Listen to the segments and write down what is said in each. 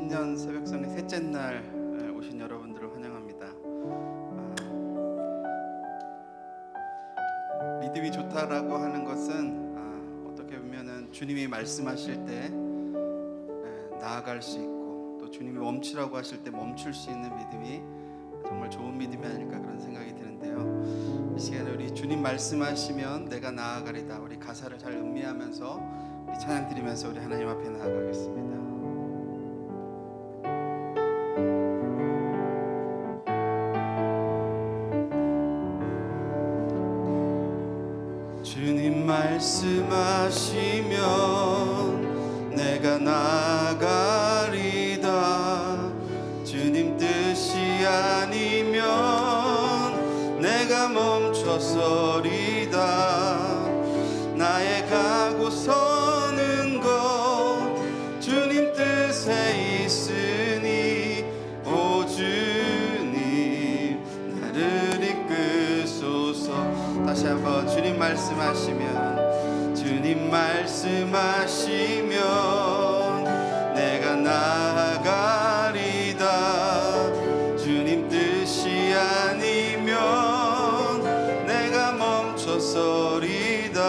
신년 새벽송의 셋째 날 오신 여러분들을 환영합니다. 믿음이 좋다라고 하는 것은 어떻게 보면은 주님이 말씀하실 때 나아갈 수 있고, 또 주님이 멈추라고 하실 때 멈출 수 있는 믿음이 정말 좋은 믿음이 아닐까 그런 생각이 드는데요. 이 시간에 우리 주님 말씀하시면 내가 나아가리다, 우리 가사를 잘 음미하면서 우리 찬양 드리면서 우리 하나님 앞에 나아가겠습니다. 주님 말씀하시면 내가 나아가리다. 주님 뜻이 아니면 내가 멈춰서리다. 나의 가고 서는 것 주님 뜻에 있으니 오 주님 나를 이끄소서. 다시 한번 주님 말씀하시면, 주님 말씀하시면 내가 나아가리다. 주님 뜻이 아니면 내가 멈춰서리다.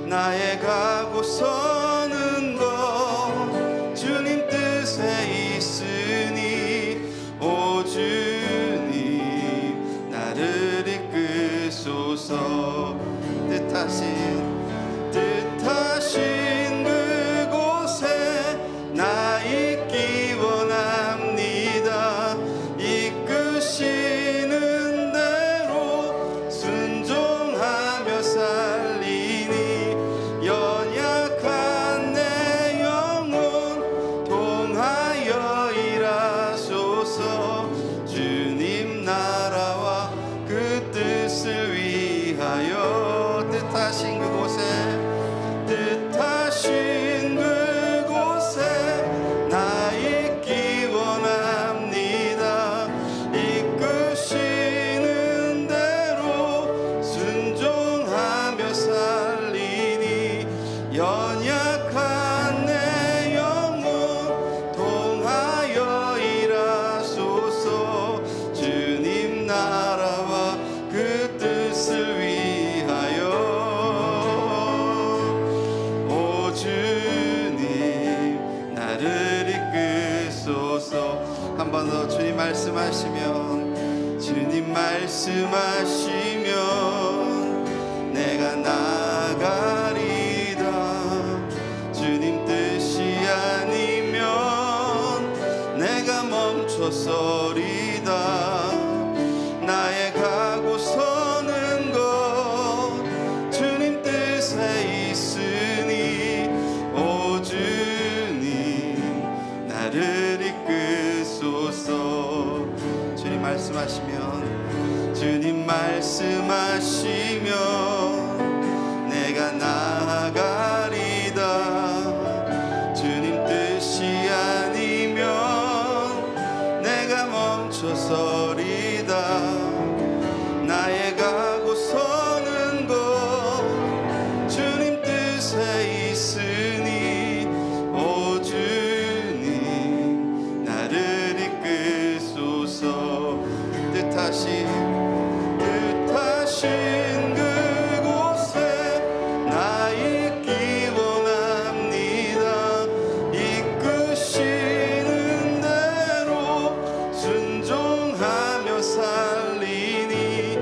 나의 가고 서는 것 주님 뜻에 있으니 오 주님 나를 이끄소서. 뜻하신 그곳에 나 있기 원합니다. 이끄시는 대로 순종하며 살리니 연약한 내 영혼 통하여 일하소서. 주님 나라와 그 뜻을 위하여 뜻하신 그곳에 나 있기 원합니다. 이끄시는 대로 순종하며 살리니 연약한 내 영혼 통하여 일하소서. 주님 나라와 그 뜻을 위하여 오 주님 나를 이끄소서. 한 번 더 주님 말씀하시면, 주님 말씀하시면 내가 나아가리다. 주님 뜻이 아니면 내가 멈춰서리다. 나의 가고 서는 것 주님 뜻에 있으니 오 주님 나를 이끄소서. 주님 말씀하시면, 주님 말씀하시면 내가 나아가리다. 주님 뜻이 아니면 내가 멈춰서리다. 나의 가고 서는 것 주님 뜻에 있으니 오 주님 나를 이끄소서. 뜻하신 그곳에 나 있기 원합니다. 이끄시는 대로 순종하며 살리니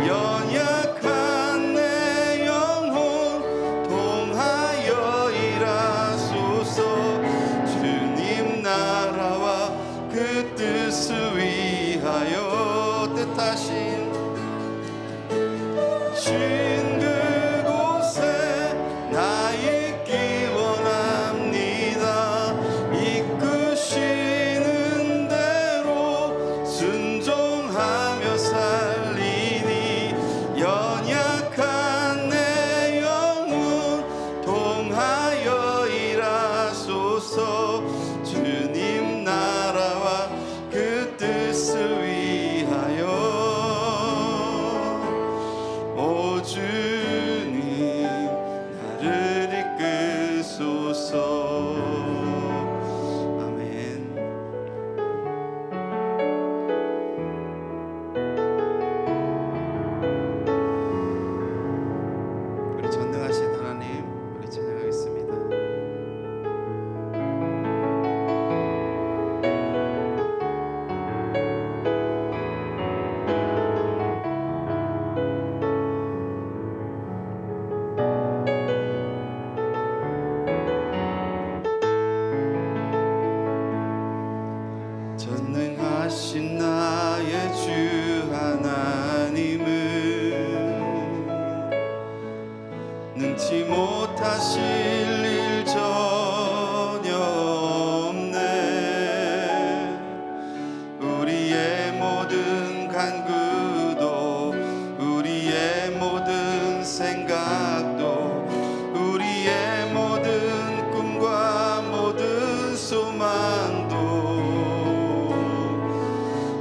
연약한 내 영혼 통하여 일하소서. 주님 나라와 그 뜻을 위하여 뜻하신 그곳에 나 있기 원합니다. 이끄시는 대로 순종하며 살리니 연약한 내 영혼 통하여 일하소서. 주님 나라와 그 뜻을 위하여 오 주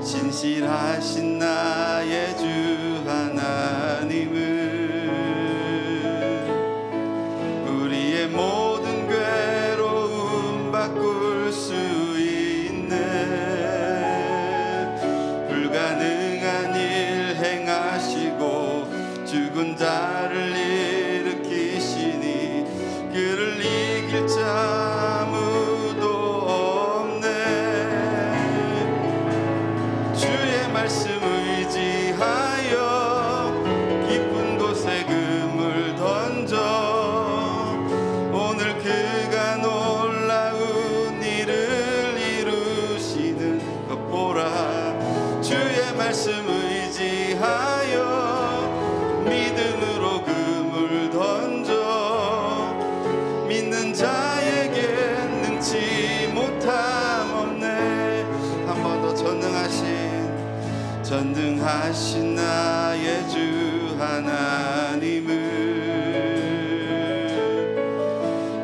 신실하신 나의 주 하나님은 우리의 모든 괴로움 바꿀 수 있네. 불가능한 일 행하시고 죽은 자를 일으키시니 그를 이길 자 아무도 없네. 주의 말씀 의지하여 깊은 곳에 금을 던져 오늘 그가 놀라운 일을 이루시는 것 보라. 주의 말씀 의지하여 믿음으로 금을 던져 믿는 자에게 능치 못함 없네. 한 번 더 전능하신 나의 주 하나님은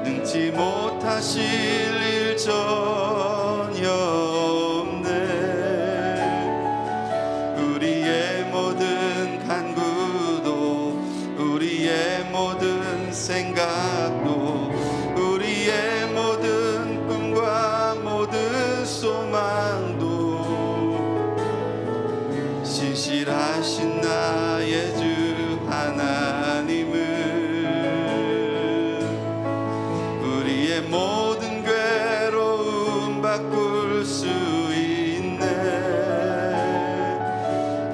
능치 못하실 일 전혀 없네. 우리의 모든 간구도 우리의 모든 생각도 우리의 모든 꿈과 모든 소망도 신실하신 나의 주 하나님은 우리의 모든 괴로움 바꿀 수 있네.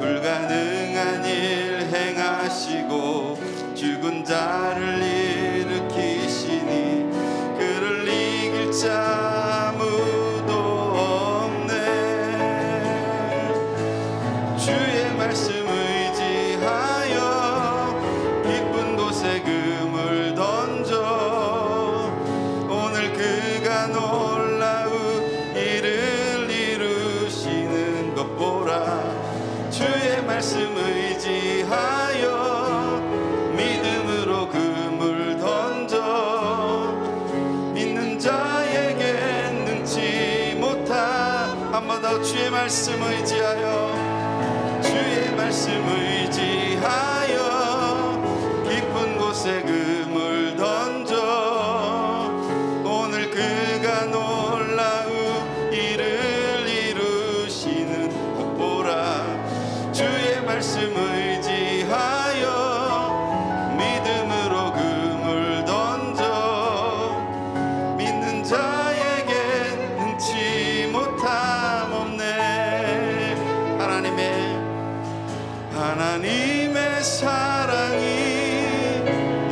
불가능한 일 행하시고 죽은 자를 일으키시니 그를 이길 자 아무도 없네. 주의 말씀 의지하여 깊은 곳에 금을 던져 오늘 그가 놀라운 일을 이루시는 것 보라. 주의 말씀 의지하여 믿음으로 금을 던져 믿는 자에게 능치 못하. 한 번 더 주의 말씀 의지하여 주의 말씀 의지하여 깊은 곳에 금을 던져 오늘 그가 놀라운 일을 이루시는 것 보라. 주의 말씀 의지하여 믿음으로 금을 던져 믿는 자에게 능치 못함 없네. 하나님의 사랑이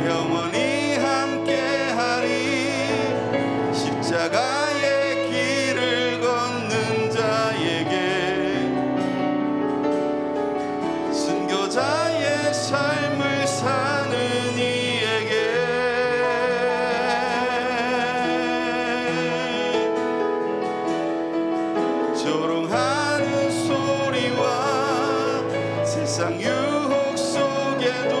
영원히 함께하리. 십자가의 길을 걷는 자에게 순교자의 삶을 사는 이에게 조롱하는 소리와 세상 유혹 속에도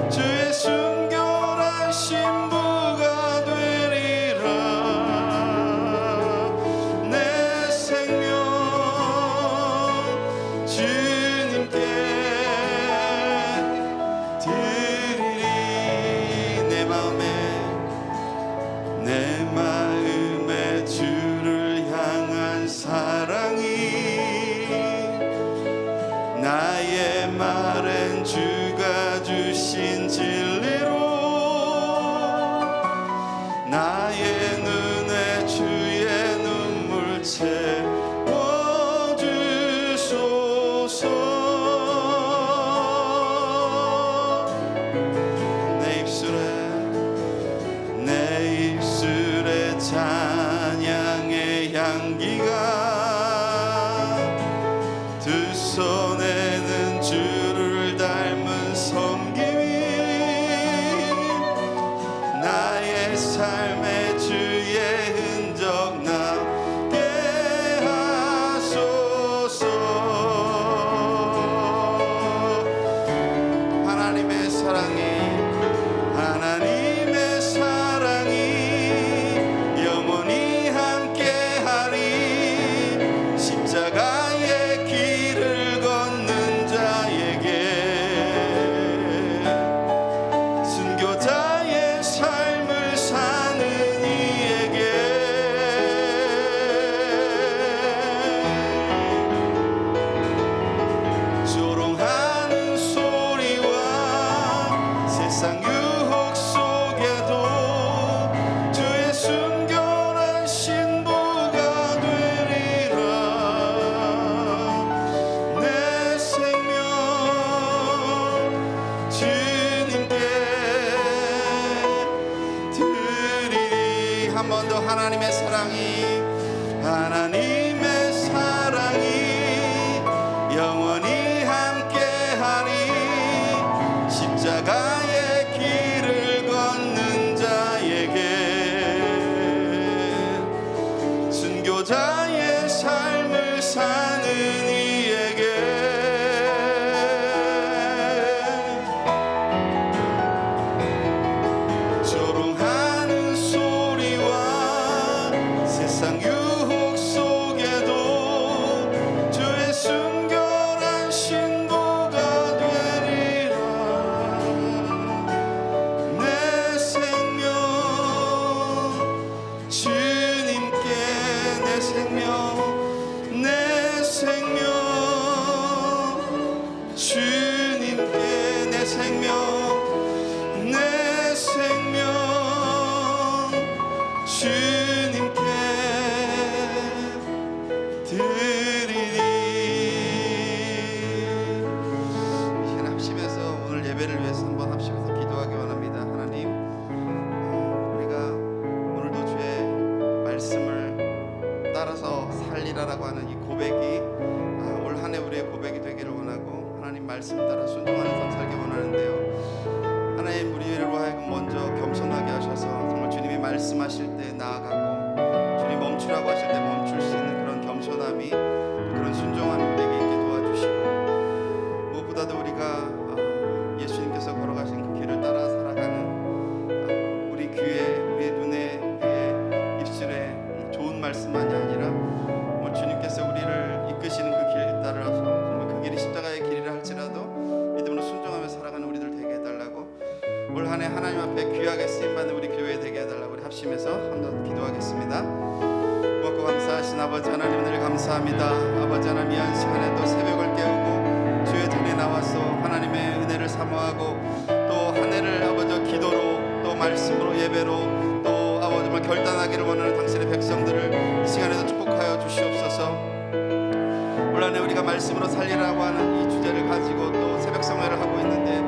주의 순결한 신부가 되리라. 내 생명 주님께 드리리. 내 마음에 주를 향한 사랑이 나의 말엔 주가 주신 진리로 나의 눈에 주의 눈물 채워주소서. 내 입술에 찬양의 향기가 두 손에는 주를 닮은 섬김이 나의 삶에 주의 흔적 남게 하소서. 하나님의 사랑이 영원히 함께하리. 십자가의 주님께 내 생명 주님께 드리리. 이제 합심해서 오늘 예배를 위해서 한번 합심해서 기도하기 원합니다. 하나님, 우리가 오늘도 주의 말씀을 따라서 살리라라고 하는 이 고백이 올 한 해 우리의 고백이 되기를 원하고, 하나님 말씀 따라 순종하는 삶 살기 원하는데요. 하나님, 우리로 하여금 먼저 겸손하게 하셔서 정말 주님이 말씀하실 때 나아가고, 주님 멈추라고 하실 때 멈출 수 있는 그런 겸손함이, 그런 순종함이 우리에게 있게 도와주시고, 무엇보다도 우리가 예수님께서 걸어가신 그 길을 따라 살아가는 우리 귀에, 우리의 눈에, 우리의 입술에 좋은 말씀만이 아니라 주님께서 우리를 이끄시는 그 길 따라서 정말 그 길이 십자가의 길이라 할지라도 믿음으로 순종하며 살아가는 우리들 되게 해달라고, 올 한 해 하나님 앞에 귀하게 쓰임받는 우리 교회 되게 해달라고 우리 합심해서 한번 기도하겠습니다. 고맙고 감사하신 아버지 하나님, 늘 감사합니다. 아버지 하나님, 이 한 시간에 또 새벽을 깨우고 주의 전에 나와서 하나님의 은혜를 사모하고, 또 한 해를 아버지 기도로, 또 말씀으로, 예배로, 또 아버지 정말 결단하기를 원하는 당신의 백성들을 이 시간에도 축복하여 주시옵소서. 올 한 해 우리가 말씀으로 살리라고 하는 이 주제를 가지고 또 새벽 성회를 하고 있는데,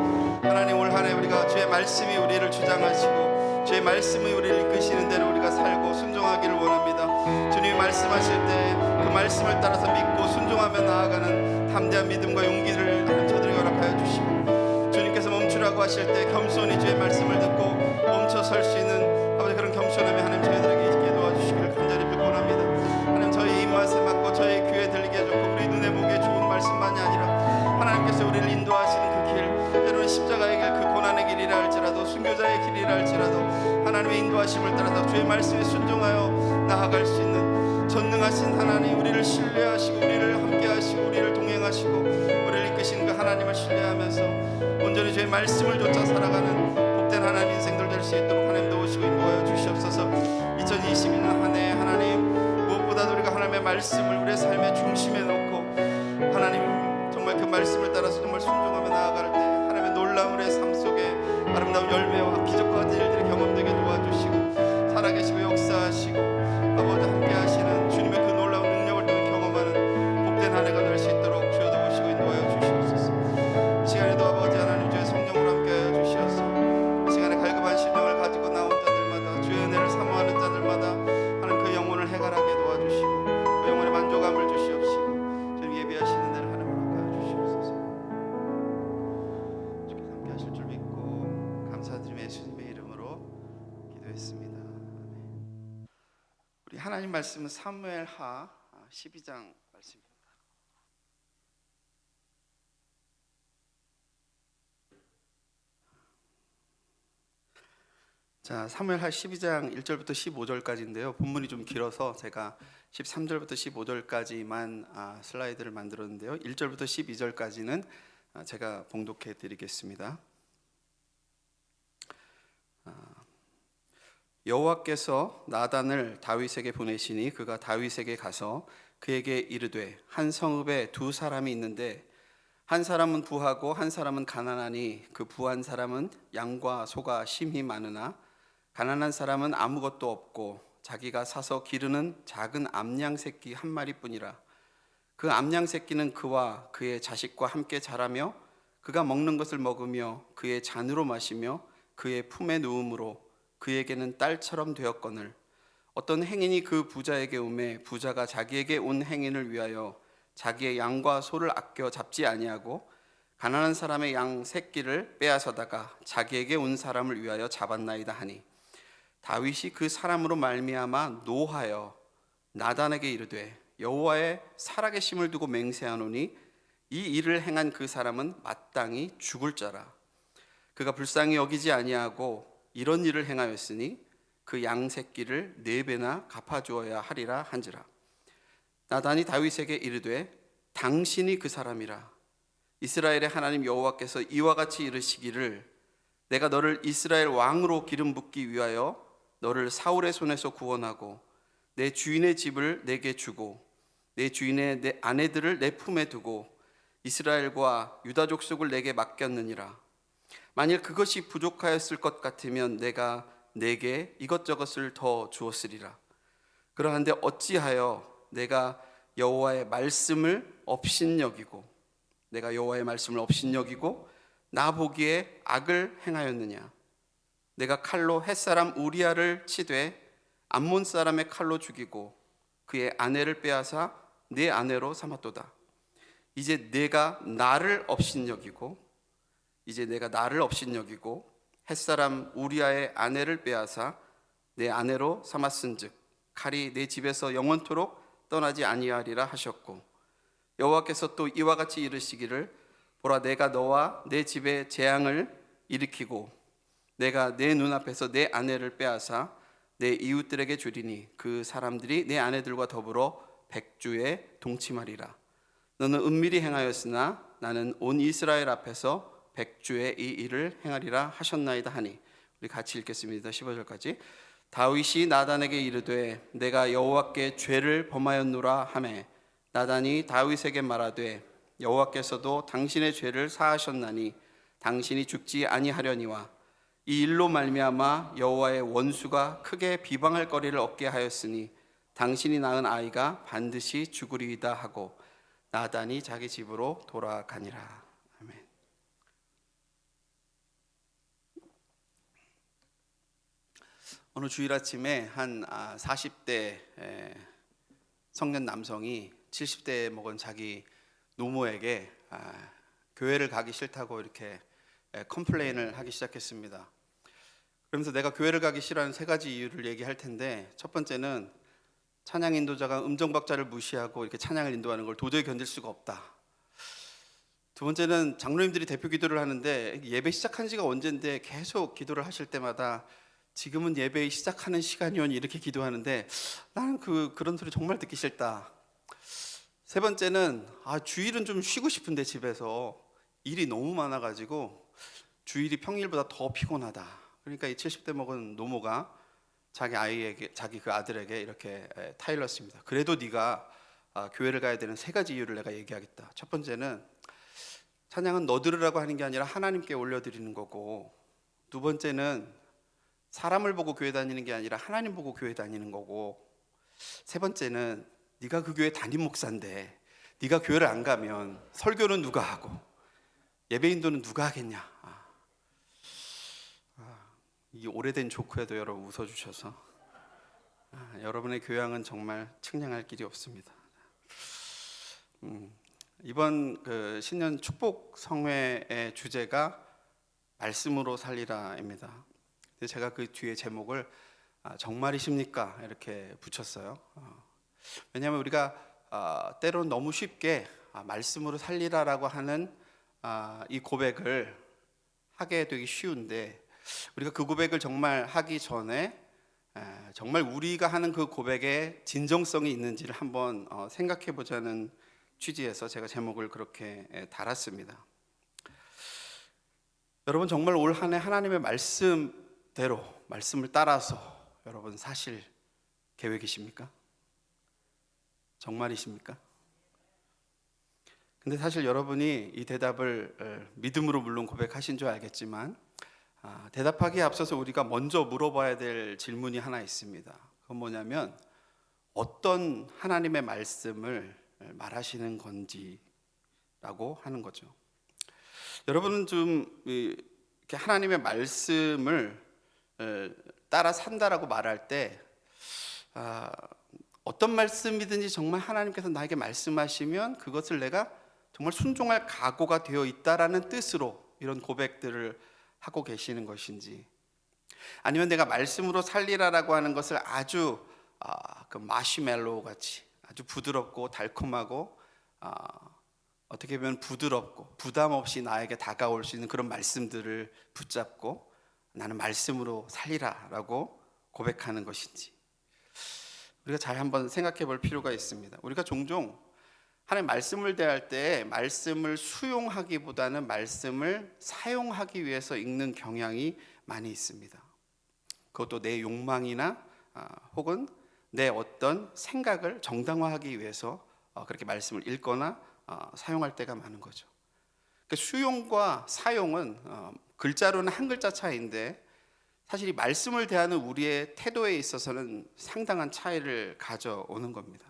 하나님, 올 한 해 우리가 주의 말씀이 우리를 주장하시고 주의 말씀이 우리를 이끄시는 대로 우리가 살고 순종하기를 원합니다. 주님이 말씀하실 때 그 말씀을 따라서 믿고 순종하며 나아가는 담대한 믿음과 용기를 하나님 저들에게 허락하여 주시고, 주님께서 멈추라고 하실 때 겸손히 주의 말씀을 듣고 멈춰 설 수 있는 아버지 그런 겸손함이 하나님 저희들에게 있게 도와주시기를 간절히 빌곤합니다. 하나님, 저희 입맛에 맞고 저희 귀에 들리게 좋고 우리 눈에 보기에 좋은 말씀만이 아니라 하나님께서 우리를 인도하시는 그 길, 때로는 십자가의 길, 그 고난의 길이라 할지라도 순교자의 길이라 할지라도 하나님의 인도하심을 따라서 주의 말씀에 순종하여 나아갈 수 있는 전능하신 하나님, 우리를 신뢰하시고 우리를 함께하시고 우리를 동행하시고 우리를 이끄시는 그 하나님을 신뢰하면서 온전히 주의 말씀을 좇아 살아가는 복된 하나님 인생들 될 수 있도록 하나님 도우시고 인도하여 주시옵소서. 2022년 한 해 하나님, 무엇보다도 우리가 하나님의 말씀을 우리의 삶의 중심에 놓고 하나님 정말 그 말씀을 따라서 정말 순종하며 나아갈 때 하나님의 놀라운 우리의 삶 속에 아름다운 열매와 기적과 같은 일들이 경험되게 도와주시고, 살아계시고 역사하시고 아버지 함께하시는 주님의 그 놀라운 능력을 통해 경험하는 복된 한 해가 될 수 있도록 주여 도우시고 인도하여 주시옵소서. 이 시간에도 아버지 하나님 주의 성령으로 함께하여 주시옵소서. 이 시간에 갈급한 심령을 가지고 나온 자들마다, 주의 은혜를 사모하는 자들마다 하나님 그 영혼을 해결하게 도와주시고 그 영혼의 만족함을 주시옵시고, 주님 예비하시는 데를 하나님 허락하여 주시옵소서. 주께서 함께하실 줄 믿고 감사드리며 예수님의 이름으로 기도했습니다. 우리 하나님 말씀은 사무엘하 12장 말씀입니다. 자, 사무엘하 12장 1절부터 15절까지인데요. 본문이 좀 길어서 제가 13절부터 15절까지만 슬라이드를 만들었는데요. 1절부터 12절까지는 제가 봉독해 드리겠습니다. 여호와께서 나단을 다윗에게 보내시니 그가 다윗에게 가서 그에게 이르되, 한 성읍에 두 사람이 있는데 한 사람은 부하고 한 사람은 가난하니 그 부한 사람은 양과 소가 심히 많으나 가난한 사람은 아무것도 없고 자기가 사서 기르는 작은 암양 새끼 한 마리뿐이라. 그 암양 새끼는 그와 그의 자식과 함께 자라며 그가 먹는 것을 먹으며 그의 잔으로 마시며 그의 품에 누움으로 그에게는 딸처럼 되었거늘, 어떤 행인이 그 부자에게 오매 부자가 자기에게 온 행인을 위하여 자기의 양과 소를 아껴 잡지 아니하고 가난한 사람의 양 새끼를 빼앗아다가 자기에게 온 사람을 위하여 잡았나이다 하니, 다윗이 그 사람으로 말미암아 노하여 나단에게 이르되, 여호와의 살아계심을 두고 맹세하노니 이 일을 행한 그 사람은 마땅히 죽을 자라. 그가 불쌍히 여기지 아니하고 이런 일을 행하였으니 그 양 새끼를 4배나 갚아주어야 하리라 한지라. 나단이 다윗에게 이르되, 당신이 그 사람이라. 이스라엘의 하나님 여호와께서 이와 같이 이르시기를, 내가 너를 이스라엘 왕으로 기름 붓기 위하여 너를 사울의 손에서 구원하고 내 주인의 집을 내게 주고 내 주인의 내 아내들을 내 품에 두고 이스라엘과 유다 족속을 내게 맡겼느니라. 만일 그것이 부족하였을 것 같으면 내가 내게 이것저것을 더 주었으리라. 그러한데 어찌하여 내가 여호와의 말씀을 업신여기고 나 보기에 악을 행하였느냐. 내가 칼로 햇사람 우리아를 치되 암몬 사람의 칼로 죽이고 그의 아내를 빼앗아 내 아내로 삼았도다. 이제 내가 나를 업신여기고 햇사람 우리아의 아내를 빼앗아 내 아내로 삼았은즉 칼이 내 집에서 영원토록 떠나지 아니하리라 하셨고, 여호와께서 또 이와 같이 이르시기를 보라, 내가 너와 내 집에 재앙을 일으키고 내가 내 눈앞에서 내 아내를 빼앗아 내 이웃들에게 주리니 그 사람들이 내 아내들과 더불어 백주에 동침하리라. 너는 은밀히 행하였으나 나는 온 이스라엘 앞에서 백주에 이 일을 행하리라 하셨나이다 하니. 우리 같이 읽겠습니다. 15절까지. 다윗이 나단에게 이르되 내가 여호와께 죄를 범하였노라 하매 나단이 다윗에게 말하되 여호와께서도 당신의 죄를 사하셨나니 당신이 죽지 아니하려니와 이 일로 말미암아 여호와의 원수가 크게 비방할 거리를 얻게 하였으니 당신이 낳은 아이가 반드시 죽으리이다 하고 나단이 자기 집으로 돌아가니라. 아멘. 어느 주일 아침에 한 40대 청년 남성이 70대에 먹은 자기 노모에게 교회를 가기 싫다고 이렇게 컴플레인을 하기 시작했습니다. 그러면서 내가 교회를 가기 싫어하는 3가지 이유를 얘기할 텐데, 첫 번째는 찬양 인도자가 음정 박자를 무시하고 이렇게 찬양을 인도하는 걸 도저히 견딜 수가 없다. 두 번째는 장로님들이 대표 기도를 하는데 예배 시작한 지가 언젠데 계속 기도를 하실 때마다 지금은 예배 시작하는 시간이오니 이렇게 기도하는데 나는 그런 소리 정말 듣기 싫다. 세 번째는 주일은 좀 쉬고 싶은데 집에서 일이 너무 많아가지고 주일이 평일보다 더 피곤하다. 그러니까 이 70대 먹은 노모가 자기 그 아들에게 이렇게 타일렀습니다. 그래도 네가 교회를 가야 되는 3가지 이유를 내가 얘기하겠다. 첫 번째는 찬양은 너 들으라고 하는 게 아니라 하나님께 올려드리는 거고, 두 번째는 사람을 보고 교회 다니는 게 아니라 하나님 보고 교회 다니는 거고, 세 번째는 네가 그 교회 담임 목사인데 네가 교회를 안 가면 설교는 누가 하고 예배 인도는 누가 하겠냐. 이 오래된 조크에도 여러분 웃어주셔서 여러분의 교양은 정말 측량할 길이 없습니다. 이번 신년 축복 성회의 주제가 말씀으로 살리라입니다. 제가 그 뒤에 제목을 정말이십니까? 이렇게 붙였어요. 왜냐하면 우리가 때로는 너무 쉽게 말씀으로 살리라라고 하는 이 고백을 하게 되기 쉬운데, 우리가 그 고백을 정말 하기 전에 정말 우리가 하는 그 고백에 진정성이 있는지를 한번 생각해 보자는 취지에서 제가 제목을 그렇게 달았습니다. 여러분, 정말 올 한 해 하나님의 말씀대로 말씀을 따라서 여러분 사실 계획이십니까? 정말이십니까? 근데 사실 여러분이 이 대답을 믿음으로 물론 고백하신 줄 알겠지만 대답하기에 앞서서 우리가 먼저 물어봐야 될 질문이 하나 있습니다. 그건 뭐냐면 어떤 하나님의 말씀을 말하시는 건지라고 하는 거죠. 여러분은 좀 이렇게 하나님의 말씀을 따라 산다라고 말할 때 어떤 말씀이든지 정말 하나님께서 나에게 말씀하시면 그것을 내가 정말 순종할 각오가 되어 있다라는 뜻으로 이런 고백들을 하고 계시는 것인지, 아니면 내가 말씀으로 살리라라고 하는 것을 아주 그 마시멜로우 같이 아주 부드럽고 달콤하고 어떻게 보면 부드럽고 부담 없이 나에게 다가올 수 있는 그런 말씀들을 붙잡고 나는 말씀으로 살리라라고 고백하는 것인지, 우리가 잘 한번 생각해 볼 필요가 있습니다. 우리가 종종 하나님 말씀을 대할 때 말씀을 수용하기보다는 말씀을 사용하기 위해서 읽는 경향이 많이 있습니다. 그것도 내 욕망이나 혹은 내 어떤 생각을 정당화하기 위해서 그렇게 말씀을 읽거나 사용할 때가 많은 거죠. 그러니까 수용과 사용은 글자로는 한 글자 차이인데 사실 이 말씀을 대하는 우리의 태도에 있어서는 상당한 차이를 가져오는 겁니다.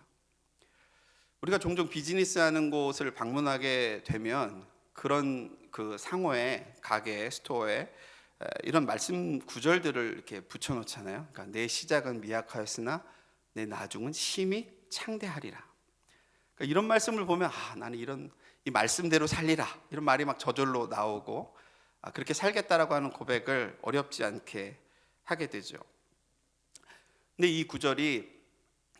우리가 종종 비즈니스 하는 곳을 방문하게 되면 그런 그 상호에, 가게, 스토어에 이런 말씀 구절들을 이렇게 붙여놓잖아요. 그러니까 내 시작은 미약하였으나 내 나중은 심히 창대하리라. 그러니까 이런 말씀을 보면 나는 이 말씀대로 살리라 이런 말이 막 저절로 나오고 그렇게 살겠다라고 하는 고백을 어렵지 않게 하게 되죠. 근데 이 구절이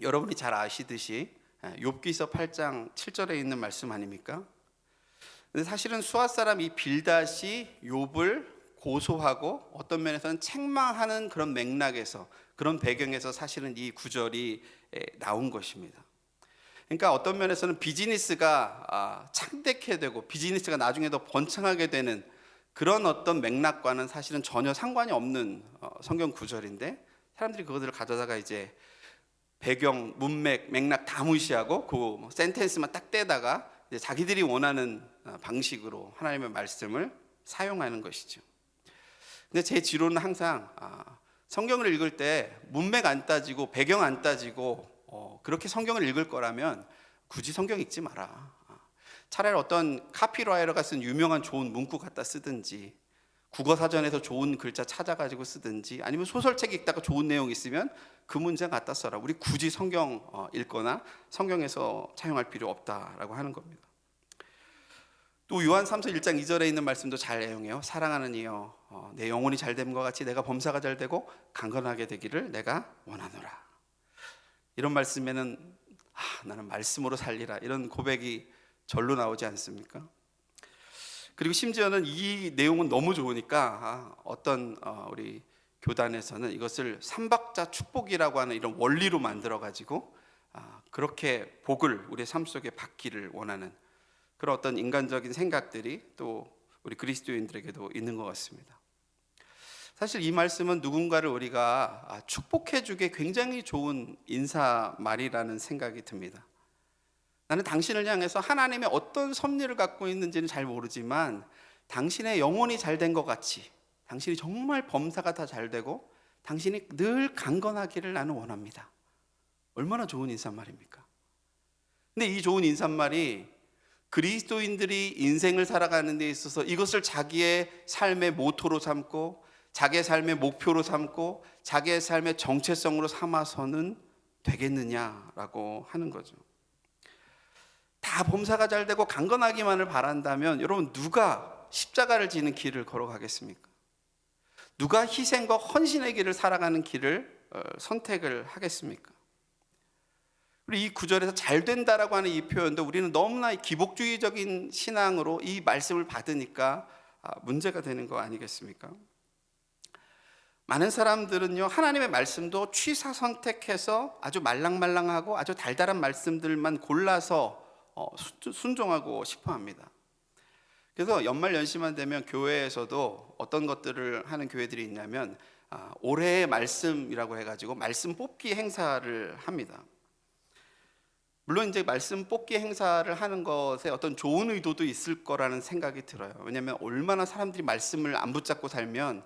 여러분이 잘 아시듯이 욥기서 8장 7절에 있는 말씀 아닙니까? 근데 사실은 수앗 사람 이 빌닷이 욥을 고소하고 어떤 면에서는 책망하는 그런 맥락에서, 그런 배경에서 사실은 이 구절이 나온 것입니다. 그러니까 어떤 면에서는 비즈니스가 창대케 되고 비즈니스가 나중에 더 번창하게 되는 그런 어떤 맥락과는 사실은 전혀 상관이 없는 성경 구절인데 사람들이 그것들을 가져다가 이제 배경, 문맥, 맥락 다 무시하고 그 센텐스만 딱 떼다가 이제 자기들이 원하는 방식으로 하나님의 말씀을 사용하는 것이죠. 근데 제 지론은 항상 성경을 읽을 때 문맥 안 따지고 배경 안 따지고 그렇게 성경을 읽을 거라면 굳이 성경 읽지 마라. 차라리 어떤 카피라이터가 쓴 유명한 좋은 문구 갖다 쓰든지 국어사전에서 좋은 글자 찾아가지고 쓰든지 아니면 소설책 읽다가 좋은 내용 있으면 그 문장 갖다 써라. 우리 굳이 성경 읽거나 성경에서 차용할 필요 없다라고 하는 겁니다. 또 요한 3서 1장 2절에 있는 말씀도 잘 애용해요. 사랑하는 이여 내 영혼이 잘됨과 같이 내가 범사가 잘되고 강건하게 되기를 내가 원하노라. 이런 말씀에는 나는 말씀으로 살리라 이런 고백이 절로 나오지 않습니까? 그리고 심지어는 이 내용은 너무 좋으니까 어떤 우리 교단에서는 이것을 삼박자 축복이라고 하는 이런 원리로 만들어 가지고 그렇게 복을 우리의 삶 속에 받기를 원하는 그런 어떤 인간적인 생각들이 또 우리 그리스도인들에게도 있는 것 같습니다. 사실 이 말씀은 누군가를 우리가 축복해 주기에 굉장히 좋은 인사말이라는 생각이 듭니다. 나는 당신을 향해서 하나님의 어떤 섭리를 갖고 있는지는 잘 모르지만 당신의 영혼이 잘된 것 같이 당신이 정말 범사가 다 잘되고 당신이 늘 강건하기를 나는 원합니다. 얼마나 좋은 인사말입니까? 근데 이 좋은 인사말이 그리스도인들이 인생을 살아가는 데 있어서 이것을 자기의 삶의 모토로 삼고 자기의 삶의 목표로 삼고 자기의 삶의 정체성으로 삼아서는 되겠느냐라고 하는 거죠. 다 범사가 잘 되고 강건하기만을 바란다면 여러분 누가 십자가를 지는 길을 걸어가겠습니까? 누가 희생과 헌신의 길을 살아가는 길을 선택을 하겠습니까? 그리고 이 구절에서 잘 된다라고 하는 이 표현도 우리는 너무나 기복주의적인 신앙으로 이 말씀을 받으니까 문제가 되는 거 아니겠습니까? 많은 사람들은요 하나님의 말씀도 취사 선택해서 아주 말랑말랑하고 아주 달달한 말씀들만 골라서 순종하고 싶어 합니다. 그래서 연말연시만 되면 교회에서도 어떤 것들을 하는 교회들이 있냐면 올해의 말씀이라고 해가지고 말씀 뽑기 행사를 합니다. 물론 이제 말씀 뽑기 행사를 하는 것에 어떤 좋은 의도도 있을 거라는 생각이 들어요. 왜냐하면 얼마나 사람들이 말씀을 안 붙잡고 살면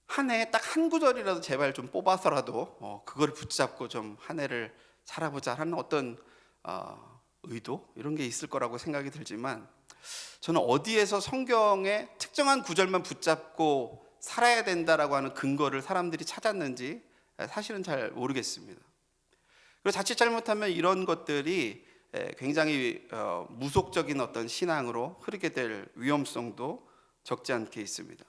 한 해에 딱 한 구절이라도 제발 좀 뽑아서라도 그걸 붙잡고 좀 한 해를 살아보자 하는 어떤 의도 이런 게 있을 거라고 생각이 들지만 저는 어디에서 성경의 특정한 구절만 붙잡고 살아야 된다라고 하는 근거를 사람들이 찾았는지 사실은 잘 모르겠습니다. 그리고 자칫 잘못하면 이런 것들이 굉장히 무속적인 어떤 신앙으로 흐르게 될 위험성도 적지 않게 있습니다.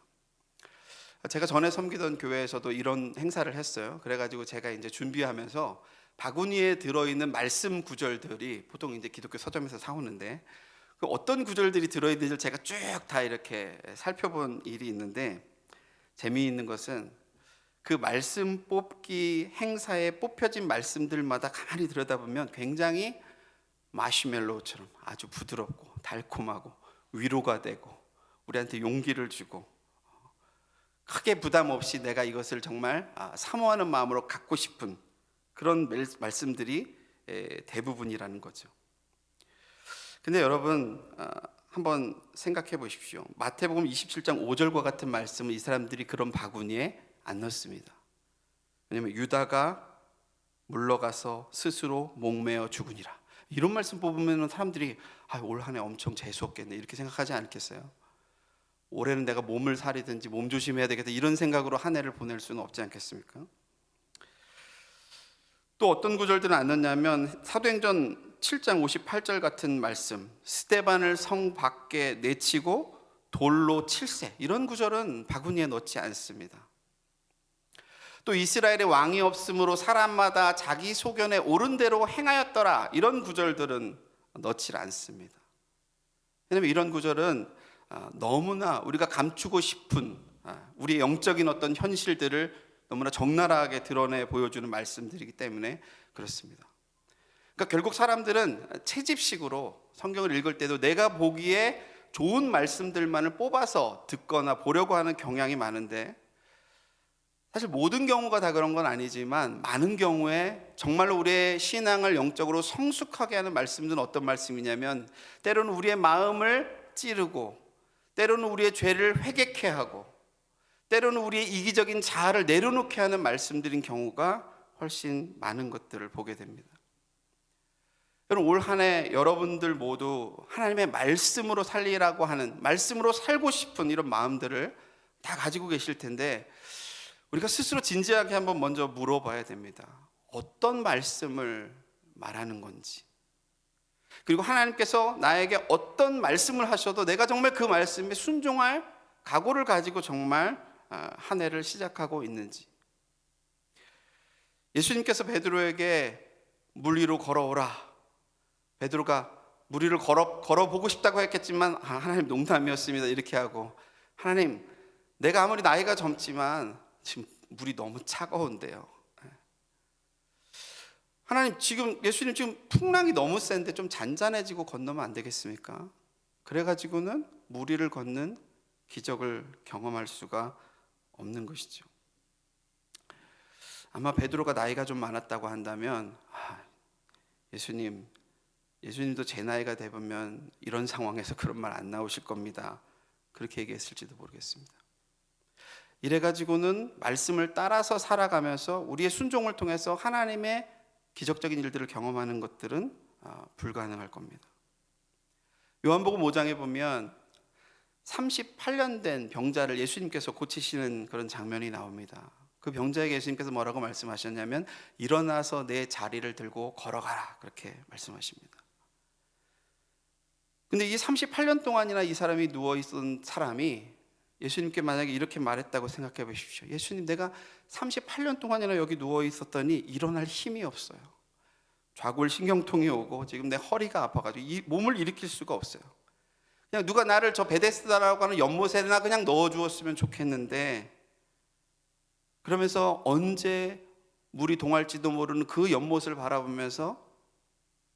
제가 전에 섬기던 교회에서도 이런 행사를 했어요. 그래가지고 제가 이제 준비하면서 바구니에 들어있는 말씀 구절들이 보통 이제 기독교 서점에서 사오는데 그 어떤 구절들이 들어있는지를 제가 쭉 다 이렇게 살펴본 일이 있는데 재미있는 것은 그 말씀 뽑기 행사에 뽑혀진 말씀들마다 가만히 들여다보면 굉장히 마시멜로우처럼 아주 부드럽고 달콤하고 위로가 되고 우리한테 용기를 주고 크게 부담 없이 내가 이것을 정말 사모하는 마음으로 갖고 싶은 그런 말씀들이 대부분이라는 거죠. 근데 여러분 한번 생각해 보십시오. 마태복음 27장 5절과 같은 말씀은 이 사람들이 그런 바구니에 안 넣습니다. 왜냐하면 유다가 물러가서 스스로 목매어 죽으니라, 이런 말씀 뽑으면 사람들이 올 한 해 엄청 재수없겠네 이렇게 생각하지 않겠어요? 올해는 내가 몸을 사리든지 몸 조심해야 되겠다 이런 생각으로 한 해를 보낼 수는 없지 않겠습니까? 또 어떤 구절들은 안 넣냐면 사도행전 7장 58절 같은 말씀, 스데반을 성 밖에 내치고 돌로 칠세, 이런 구절은 바구니에 넣지 않습니다. 또 이스라엘의 왕이 없으므로 사람마다 자기 소견에 옳은 대로 행하였더라, 이런 구절들은 넣지 않습니다. 왜냐하면 이런 구절은 너무나 우리가 감추고 싶은 우리의 영적인 어떤 현실들을 너무나 적나라하게 드러내 보여주는 말씀들이기 때문에 그렇습니다. 그러니까 결국 사람들은 채집식으로 성경을 읽을 때도 내가 보기에 좋은 말씀들만을 뽑아서 듣거나 보려고 하는 경향이 많은데, 사실 모든 경우가 다 그런 건 아니지만 많은 경우에 정말로 우리의 신앙을 영적으로 성숙하게 하는 말씀들은 어떤 말씀이냐면, 때로는 우리의 마음을 찌르고, 때로는 우리의 죄를 회개케 하고, 때로는 우리의 이기적인 자아를 내려놓게 하는 말씀들인 경우가 훨씬 많은 것들을 보게 됩니다. 여러분, 올 한 해 여러분들 모두 하나님의 말씀으로 살리라고 하는, 말씀으로 살고 싶은 이런 마음들을 다 가지고 계실 텐데, 우리가 스스로 진지하게 한번 먼저 물어봐야 됩니다. 어떤 말씀을 말하는 건지, 그리고 하나님께서 나에게 어떤 말씀을 하셔도 내가 정말 그 말씀에 순종할 각오를 가지고 정말 한 해를 시작하고 있는지. 예수님께서 베드로에게 물 위로 걸어오라, 베드로가 물 위를 걸어보고 싶다고 했겠지만 하나님 농담이었습니다 이렇게 하고, 하나님 내가 아무리 나이가 젊지만 지금 물이 너무 차가운데요, 하나님 예수님 지금 풍랑이 너무 센데 좀 잔잔해지고 건너면 안 되겠습니까? 그래가지고는 물 위를 걷는 기적을 경험할 수가 없는 것이죠. 아마 베드로가 나이가 좀 많았다고 한다면 예수님도 제 나이가 되면 이런 상황에서 그런 말 안 나오실 겁니다, 그렇게 얘기했을지도 모르겠습니다. 이래가지고는 말씀을 따라서 살아가면서 우리의 순종을 통해서 하나님의 기적적인 일들을 경험하는 것들은 불가능할 겁니다. 요한복음 5장에 보면 38년 된 병자를 예수님께서 고치시는 그런 장면이 나옵니다. 그 병자에게 예수님께서 뭐라고 말씀하셨냐면, 일어나서 내 자리를 들고 걸어가라, 그렇게 말씀하십니다. 근데 이 38년 동안이나 이 사람이 누워있던 사람이 예수님께 만약에 이렇게 말했다고 생각해 보십시오. 예수님, 내가 38년 동안이나 여기 누워있었더니 일어날 힘이 없어요. 좌골신경통이 오고 지금 내 허리가 아파가지고 이 몸을 일으킬 수가 없어요. 그냥 누가 나를 저 베데스다라고 하는 연못에나 그냥 넣어주었으면 좋겠는데, 그러면서 언제 물이 동할지도 모르는 그 연못을 바라보면서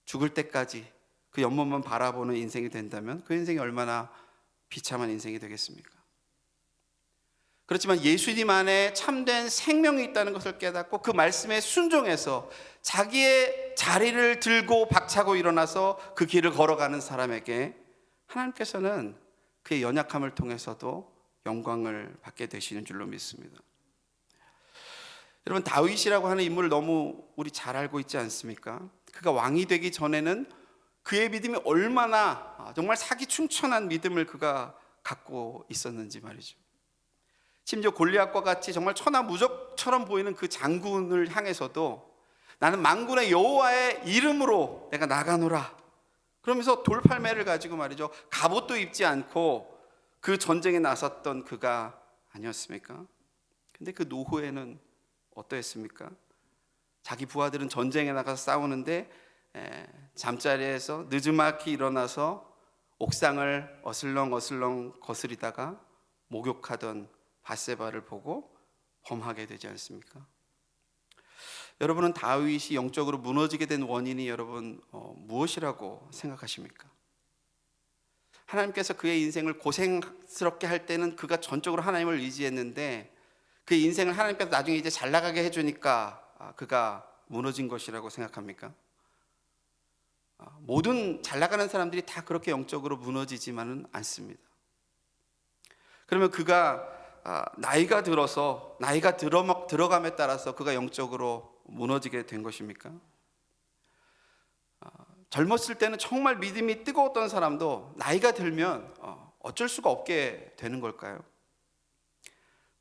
죽을 때까지 그 연못만 바라보는 인생이 된다면 그 인생이 얼마나 비참한 인생이 되겠습니까? 그렇지만 예수님 안에 참된 생명이 있다는 것을 깨닫고 그 말씀에 순종해서 자기의 자리를 들고 박차고 일어나서 그 길을 걸어가는 사람에게 하나님께서는 그의 연약함을 통해서도 영광을 받게 되시는 줄로 믿습니다. 여러분, 다윗이라고 하는 인물을 너무 우리 잘 알고 있지 않습니까? 그가 왕이 되기 전에는 그의 믿음이 얼마나 정말 사기충천한 믿음을 그가 갖고 있었는지 말이죠. 심지어 골리앗과 같이 정말 천하무적처럼 보이는 그 장군을 향해서도 나는 만군의 여호와의 이름으로 내가 나가노라, 그러면서 돌팔매를 가지고 말이죠, 갑옷도 입지 않고 그 전쟁에 나섰던 그가 아니었습니까? 근데 그 노후에는 어떠했습니까? 자기 부하들은 전쟁에 나가서 싸우는데 잠자리에서 느지막이 일어나서 옥상을 어슬렁어슬렁 거스리다가 목욕하던 밧세바를 보고 범하게 되지 않습니까? 여러분은 다윗이 영적으로 무너지게 된 원인이 여러분 무엇이라고 생각하십니까? 하나님께서 그의 인생을 고생스럽게 할 때는 그가 전적으로 하나님을 의지했는데 그 인생을 하나님께서 나중에 이제 잘 나가게 해주니까 그가 무너진 것이라고 생각합니까? 모든 잘 나가는 사람들이 다 그렇게 영적으로 무너지지만은 않습니다. 그러면 그가 나이가 들어감에 따라서 그가 영적으로 무너지게 된 것입니까? 젊었을 때는 정말 믿음이 뜨거웠던 사람도 나이가 들면 어쩔 수가 없게 되는 걸까요?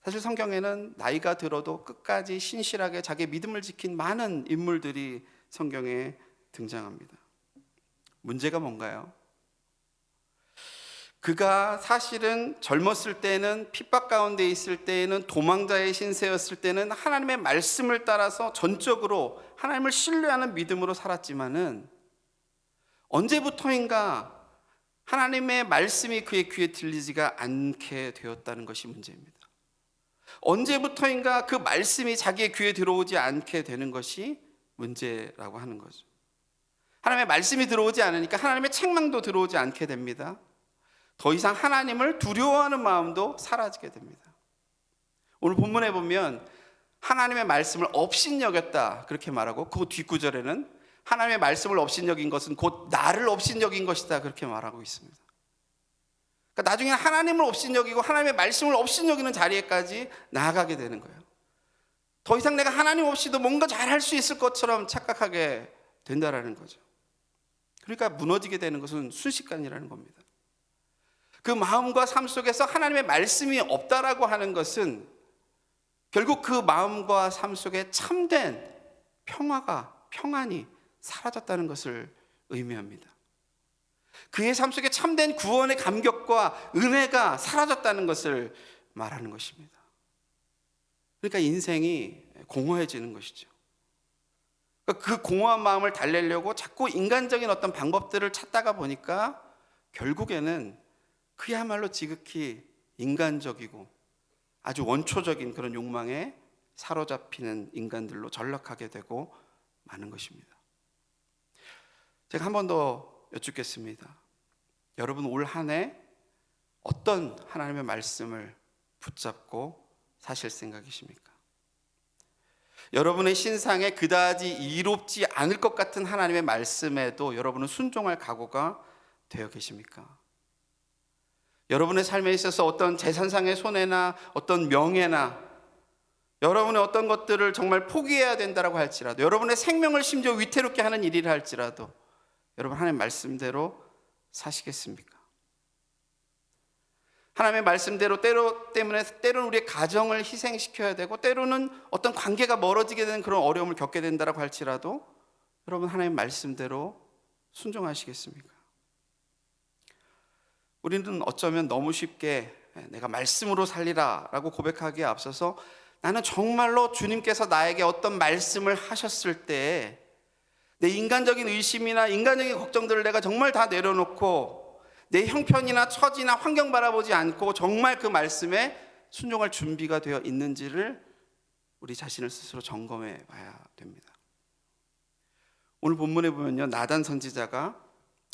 사실 성경에는 나이가 들어도 끝까지 신실하게 자기 믿음을 지킨 많은 인물들이 성경에 등장합니다. 문제가 뭔가요? 그가 사실은 젊었을 때는 핍박 가운데 있을 때에는 도망자의 신세였을 때는 하나님의 말씀을 따라서 전적으로 하나님을 신뢰하는 믿음으로 살았지만은 언제부터인가 하나님의 말씀이 그의 귀에 들리지가 않게 되었다는 것이 문제입니다. 언제부터인가 그 말씀이 자기의 귀에 들어오지 않게 되는 것이 문제라고 하는 거죠. 하나님의 말씀이 들어오지 않으니까 하나님의 책망도 들어오지 않게 됩니다. 더 이상 하나님을 두려워하는 마음도 사라지게 됩니다. 오늘 본문에 보면 하나님의 말씀을 업신여겼다 그렇게 말하고 그 뒷구절에는 하나님의 말씀을 업신여긴 것은 곧 나를 업신여긴 것이다 그렇게 말하고 있습니다. 그러니까 나중에 하나님을 업신여기고 하나님의 말씀을 업신여기는 자리에까지 나아가게 되는 거예요. 더 이상 내가 하나님 없이도 뭔가 잘할 수 있을 것처럼 착각하게 된다라는 거죠. 그러니까 무너지게 되는 것은 순식간이라는 겁니다. 그 마음과 삶 속에서 하나님의 말씀이 없다라고 하는 것은 결국 그 마음과 삶 속에 참된 평안이 사라졌다는 것을 의미합니다. 그의 삶 속에 참된 구원의 감격과 은혜가 사라졌다는 것을 말하는 것입니다. 그러니까 인생이 공허해지는 것이죠. 그 공허한 마음을 달래려고 자꾸 인간적인 어떤 방법들을 찾다가 보니까 결국에는 그야말로 지극히 인간적이고 아주 원초적인 그런 욕망에 사로잡히는 인간들로 전락하게 되고 마는 것입니다. 제가 한 번 더 여쭙겠습니다. 여러분 올 한 해 어떤 하나님의 말씀을 붙잡고 사실 생각이십니까? 여러분의 신상에 그다지 이롭지 않을 것 같은 하나님의 말씀에도 여러분은 순종할 각오가 되어 계십니까? 여러분의 삶에 있어서 어떤 재산상의 손해나 어떤 명예나 여러분의 어떤 것들을 정말 포기해야 된다고 할지라도 여러분의 생명을 심지어 위태롭게 하는 일이라 할지라도 여러분 하나님의 말씀대로 사시겠습니까? 하나님의 말씀대로 때로는 우리의 가정을 희생시켜야 되고 때로는 어떤 관계가 멀어지게 되는 그런 어려움을 겪게 된다고 할지라도 여러분 하나님의 말씀대로 순종하시겠습니까? 우리는 어쩌면 너무 쉽게 내가 말씀으로 살리라 라고 고백하기에 앞서서 나는 정말로 주님께서 나에게 어떤 말씀을 하셨을 때 내 인간적인 의심이나 인간적인 걱정들을 내가 정말 다 내려놓고 내 형편이나 처지나 환경 바라보지 않고 정말 그 말씀에 순종할 준비가 되어 있는지를 우리 자신을 스스로 점검해 봐야 됩니다. 오늘 본문에 보면요, 나단 선지자가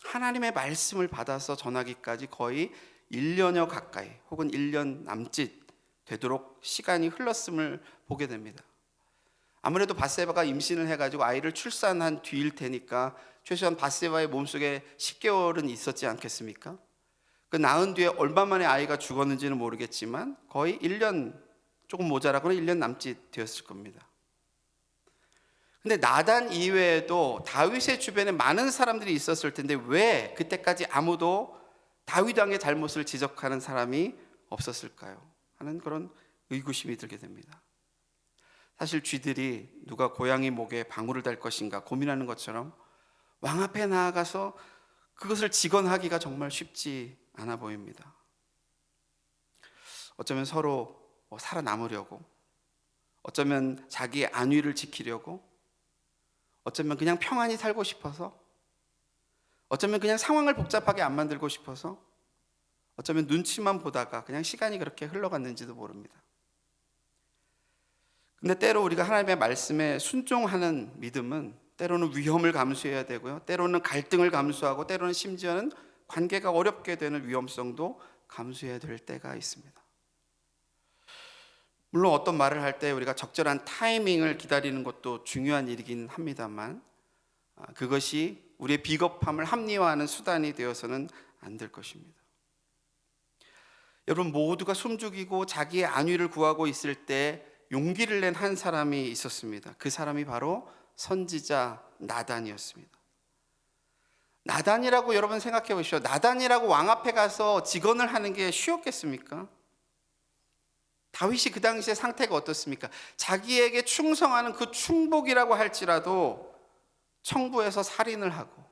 하나님의 말씀을 받아서 전하기까지 거의 1년여 가까이 혹은 1년 남짓 되도록 시간이 흘렀음을 보게 됩니다. 아무래도 밧세바가 임신을 해가지고 아이를 출산한 뒤일 테니까 최소한 밧세바의 몸속에 10개월은 있었지 않겠습니까? 그 낳은 뒤에 얼마 만에 아이가 죽었는지는 모르겠지만 거의 1년 조금 모자라거나 1년 남짓 되었을 겁니다. 근데 나단 이외에도 다윗의 주변에 많은 사람들이 있었을 텐데 왜 그때까지 아무도 다윗 왕의 잘못을 지적하는 사람이 없었을까요? 하는 그런 의구심이 들게 됩니다. 사실 쥐들이 누가 고양이 목에 방울을 달 것인가 고민하는 것처럼 왕 앞에 나아가서 그것을 직언하기가 정말 쉽지 않아 보입니다. 어쩌면 서로 살아남으려고, 어쩌면 자기의 안위를 지키려고, 어쩌면 그냥 평안히 살고 싶어서, 어쩌면 그냥 상황을 복잡하게 안 만들고 싶어서, 어쩌면 눈치만 보다가 그냥 시간이 그렇게 흘러갔는지도 모릅니다. 근데 때로 우리가 하나님의 말씀에 순종하는 믿음은 때로는 위험을 감수해야 되고요, 때로는 갈등을 감수하고, 때로는 심지어는 관계가 어렵게 되는 위험성도 감수해야 될 때가 있습니다. 물론 어떤 말을 할 때 우리가 적절한 타이밍을 기다리는 것도 중요한 일이긴 합니다만 그것이 우리의 비겁함을 합리화하는 수단이 되어서는 안 될 것입니다. 여러분, 모두가 숨죽이고 자기의 안위를 구하고 있을 때 용기를 낸 한 사람이 있었습니다. 그 사람이 바로 선지자 나단이었습니다. 나단이라고 여러분 생각해 보십시오. 나단이라고 왕 앞에 가서 직언을 하는 게 쉬웠겠습니까? 다윗이 그 당시의 상태가 어떻습니까? 자기에게 충성하는 그 충복이라고 할지라도 청부에서 살인을 하고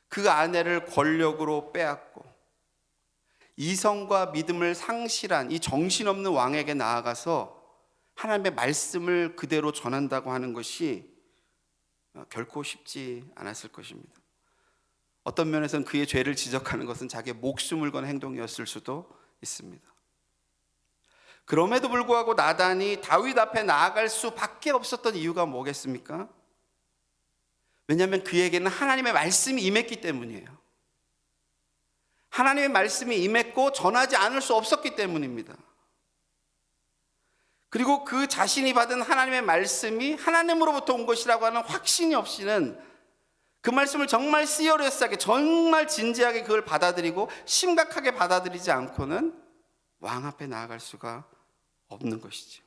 그 아내를 권력으로 빼앗고 이성과 믿음을 상실한 이 정신없는 왕에게 나아가서 하나님의 말씀을 그대로 전한다고 하는 것이 결코 쉽지 않았을 것입니다. 어떤 면에서는 그의 죄를 지적하는 것은 자기의 목숨을 건 행동이었을 수도 있습니다. 그럼에도 불구하고 나단이 다윗 앞에 나아갈 수밖에 없었던 이유가 뭐겠습니까? 왜냐하면 그에게는 하나님의 말씀이 임했기 때문이에요. 하나님의 말씀이 임했고 전하지 않을 수 없었기 때문입니다. 그리고 그 자신이 받은 하나님의 말씀이 하나님으로부터 온 것이라고 하는 확신이 없이는 그 말씀을 정말 시리어스하게, 정말 진지하게 그걸 받아들이고 심각하게 받아들이지 않고는 왕 앞에 나아갈 수가 없는 것이죠.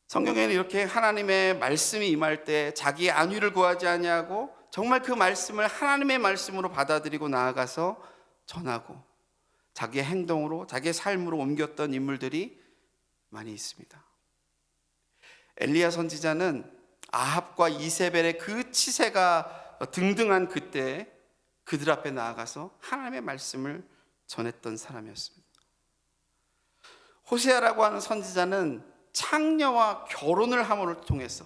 성경에는 이렇게 하나님의 말씀이 임할 때 자기의 안위를 구하지 아니하고 정말 그 말씀을 하나님의 말씀으로 받아들이고 나아가서 전하고 자기의 행동으로, 자기의 삶으로 옮겼던 인물들이 많이 있습니다. 엘리야 선지자는 아합과 이세벨의 그 치세가 등등한 그때 그들 앞에 나아가서 하나님의 말씀을 전했던 사람이었습니다. 호세아라고 하는 선지자는 창녀와 결혼을 함으로 통해서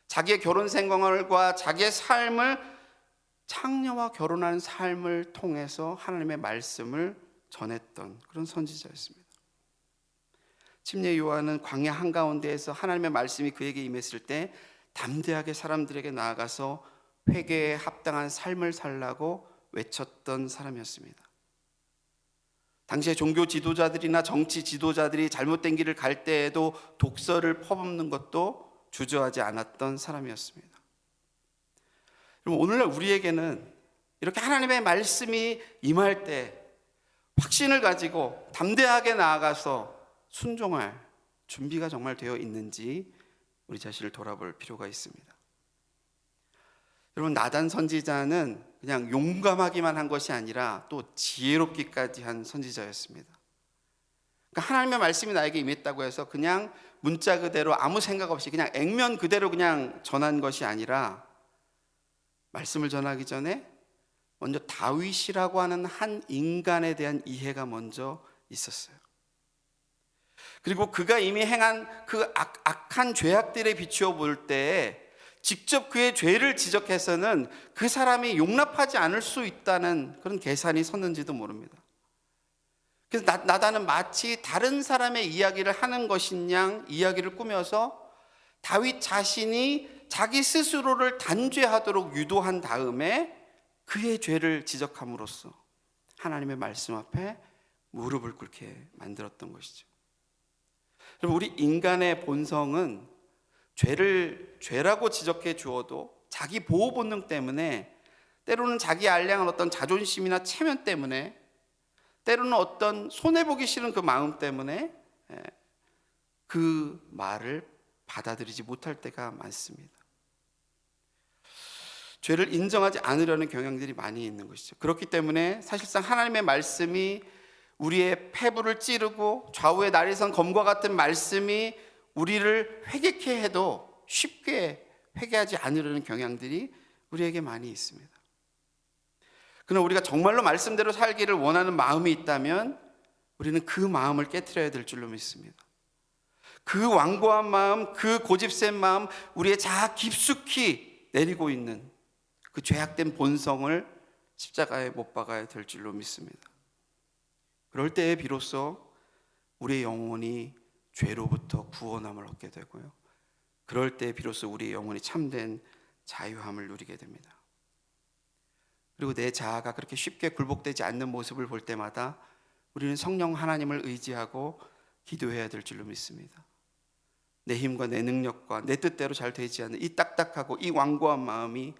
자기의 결혼 생활과 자기의 삶을 창녀와 결혼하는 삶을 통해서 하나님의 말씀을 전했던 그런 선지자였습니다. 침례 요한은 광야 한가운데에서 하나님의 말씀이 그에게 임했을 때 담대하게 사람들에게 나아가서 회개에 합당한 삶을 살라고 외쳤던 사람이었습니다. 당시에 종교 지도자들이나 정치 지도자들이 잘못된 길을 갈 때에도 독서를 퍼붓는 것도 주저하지 않았던 사람이었습니다. 그럼 오늘날 우리에게는 이렇게 하나님의 말씀이 임할 때 확신을 가지고 담대하게 나아가서 순종할 준비가 정말 되어 있는지 우리 자신을 돌아볼 필요가 있습니다. 여러분, 나단 선지자는 그냥 용감하기만 한 것이 아니라 또 지혜롭기까지 한 선지자였습니다. 그러니까 하나님의 말씀이 나에게 임했다고 해서 그냥 문자 그대로 아무 생각 없이 그냥 액면 그대로 그냥 전한 것이 아니라 말씀을 전하기 전에 먼저 다윗이라고 하는 한 인간에 대한 이해가 먼저 있었어요. 그리고 그가 이미 행한 그 악한 죄악들에 비추어 볼 때 직접 그의 죄를 지적해서는 그 사람이 용납하지 않을 수 있다는 그런 계산이 섰는지도 모릅니다. 그래서 나단은 마치 다른 사람의 이야기를 하는 것인 양 이야기를 꾸며서 다윗 자신이 자기 스스로를 단죄하도록 유도한 다음에 그의 죄를 지적함으로써 하나님의 말씀 앞에 무릎을 꿇게 만들었던 것이죠. 여러분, 우리 인간의 본성은 죄를 죄라고 지적해 주어도 자기 보호 본능 때문에, 때로는 자기 알량한 어떤 자존심이나 체면 때문에, 때로는 어떤 손해보기 싫은 그 마음 때문에 그 말을 받아들이지 못할 때가 많습니다. 죄를 인정하지 않으려는 경향들이 많이 있는 것이죠. 그렇기 때문에 사실상 하나님의 말씀이 우리의 폐부를 찌르고 좌우에 날이 선 검과 같은 말씀이 우리를 회개케 해도 쉽게 회개하지 않으려는 경향들이 우리에게 많이 있습니다. 그러나 우리가 정말로 말씀대로 살기를 원하는 마음이 있다면 우리는 그 마음을 깨트려야 될 줄로 믿습니다. 그 완고한 마음, 그 고집센 마음, 우리의 자아 깊숙이 내리고 있는 그 죄악된 본성을 십자가에 못 박아야 될 줄로 믿습니다. 그럴 때에 비로소 우리의 영혼이 죄로부터 구원함을 얻게 되고요, 그럴 때 비로소 우리의 영혼이 참된 자유함을 누리게 됩니다. 그리고 내 자아가 그렇게 쉽게 굴복되지 않는 모습을 볼 때마다 우리는 성령 하나님을 의지하고 기도해야 될 줄로 믿습니다. 내 힘과 내 능력과 내 뜻대로 잘 되지 않는 이 딱딱하고 이 완고한 마음이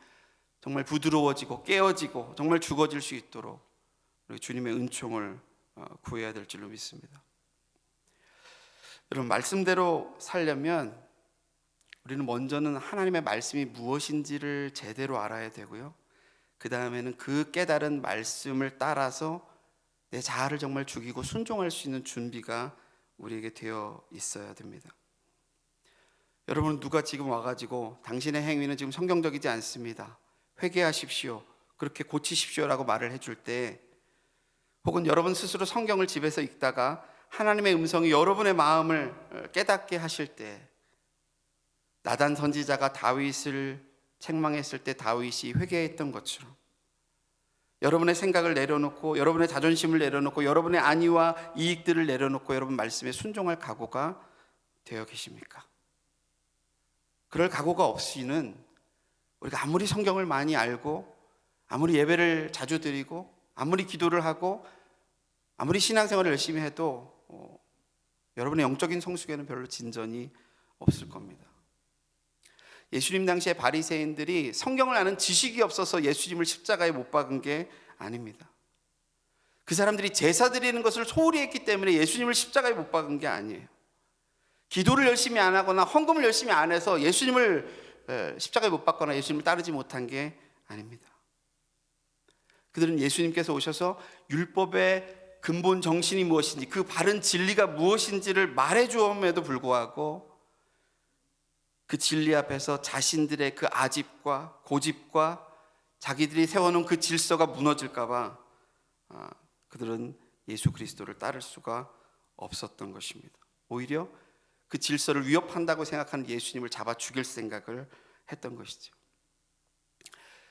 정말 부드러워지고 깨어지고 정말 죽어질 수 있도록 우리 주님의 은총을 구해야 될 줄로 믿습니다. 여러분, 말씀대로 살려면 우리는 먼저는 하나님의 말씀이 무엇인지를 제대로 알아야 되고요, 그 다음에는 그 깨달은 말씀을 따라서 내 자아를 정말 죽이고 순종할 수 있는 준비가 우리에게 되어 있어야 됩니다. 여러분, 누가 지금 와가지고 당신의 행위는 지금 성경적이지 않습니다, 회개하십시오, 그렇게 고치십시오라고 말을 해줄 때, 혹은 여러분 스스로 성경을 집에서 읽다가 하나님의 음성이 여러분의 마음을 깨닫게 하실 때, 나단 선지자가 다윗을 책망했을 때 다윗이 회개했던 것처럼 여러분의 생각을 내려놓고 여러분의 자존심을 내려놓고 여러분의 안위와 이익들을 내려놓고 여러분 말씀에 순종할 각오가 되어 계십니까? 그럴 각오가 없이는 우리가 아무리 성경을 많이 알고 아무리 예배를 자주 드리고 아무리 기도를 하고 아무리 신앙생활을 열심히 해도 여러분의 영적인 성숙에는 별로 진전이 없을 겁니다. 예수님 당시에 바리새인들이 성경을 아는 지식이 없어서 예수님을 십자가에 못 박은 게 아닙니다. 그 사람들이 제사 드리는 것을 소홀히 했기 때문에 예수님을 십자가에 못 박은 게 아니에요. 기도를 열심히 안 하거나 헌금을 열심히 안 해서 예수님을 십자가에 못 박거나 예수님을 따르지 못한 게 아닙니다. 그들은 예수님께서 오셔서 율법의 근본 정신이 무엇인지, 그 바른 진리가 무엇인지를 말해 주었음에도 불구하고 그 진리 앞에서 자신들의 그 아집과 고집과 자기들이 세워놓은 그 질서가 무너질까 봐 그들은 예수 그리스도를 따를 수가 없었던 것입니다. 오히려 그 질서를 위협한다고 생각하는 예수님을 잡아 죽일 생각을 했던 것이죠.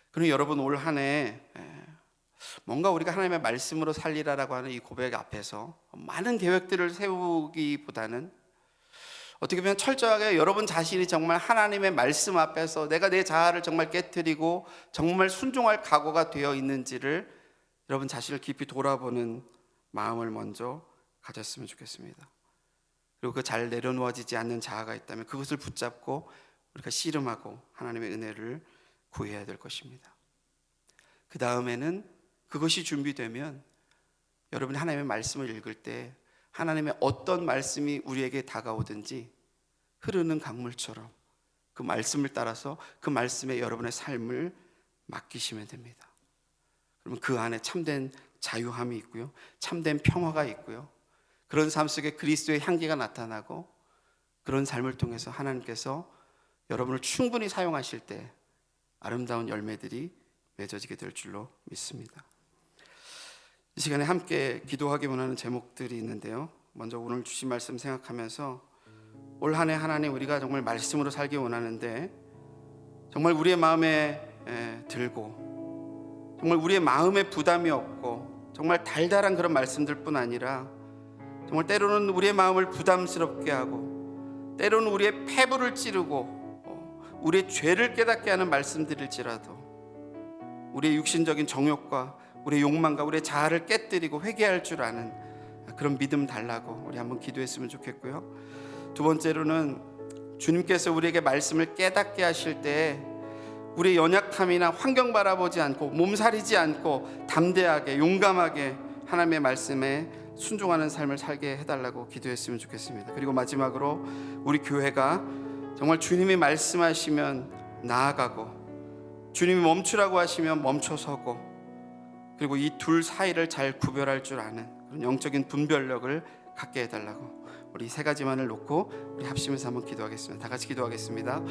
그럼 여러분, 올 한 해 뭔가 우리가 하나님의 말씀으로 살리라라고 하는 이 고백 앞에서 많은 계획들을 세우기보다는 어떻게 보면 철저하게 여러분 자신이 정말 하나님의 말씀 앞에서 내가 내 자아를 정말 깨트리고 정말 순종할 각오가 되어 있는지를 여러분 자신을 깊이 돌아보는 마음을 먼저 가졌으면 좋겠습니다. 그리고 그 잘 내려놓아지지 않는 자아가 있다면 그것을 붙잡고 우리가 씨름하고 하나님의 은혜를 구해야 될 것입니다. 그 다음에는 그것이 준비되면 여러분이 하나님의 말씀을 읽을 때 하나님의 어떤 말씀이 우리에게 다가오든지 흐르는 강물처럼 그 말씀을 따라서 그 말씀에 여러분의 삶을 맡기시면 됩니다. 그러면 그 안에 참된 자유함이 있고요, 참된 평화가 있고요, 그런 삶 속에 그리스도의 향기가 나타나고 그런 삶을 통해서 하나님께서 여러분을 충분히 사용하실 때 아름다운 열매들이 맺어지게 될 줄로 믿습니다. 이 시간에 함께 기도하기 원하는 제목들이 있는데요, 먼저 오늘 주신 말씀 생각하면서 올 한 해 하나님, 우리가 정말 말씀으로 살기 원하는데 정말 우리의 마음에 들고 정말 우리의 마음에 부담이 없고 정말 달달한 그런 말씀들뿐 아니라 정말 때로는 우리의 마음을 부담스럽게 하고 때로는 우리의 폐부를 찌르고 우리의 죄를 깨닫게 하는 말씀들일지라도 우리의 육신적인 정욕과 우리의 욕망과 우리의 자아를 깨뜨리고 회개할 줄 아는 그런 믿음 달라고 우리 한번 기도했으면 좋겠고요. 두 번째로는 주님께서 우리에게 말씀을 깨닫게 하실 때 우리의 연약함이나 환경 바라보지 않고 몸살이지 않고 담대하게 용감하게 하나님의 말씀에 순종하는 삶을 살게 해달라고 기도했으면 좋겠습니다. 그리고 마지막으로 우리 교회가 정말 주님이 말씀하시면 나아가고 주님이 멈추라고 하시면 멈춰서고 그리고 이 둘 사이를 잘 구별할 줄 아는 그런 영적인 분별력을 갖게 해달라고 우리 세 가지만을 놓고 우리 합심해서 한번 기도하겠습니다. 다 같이 기도하겠습니다.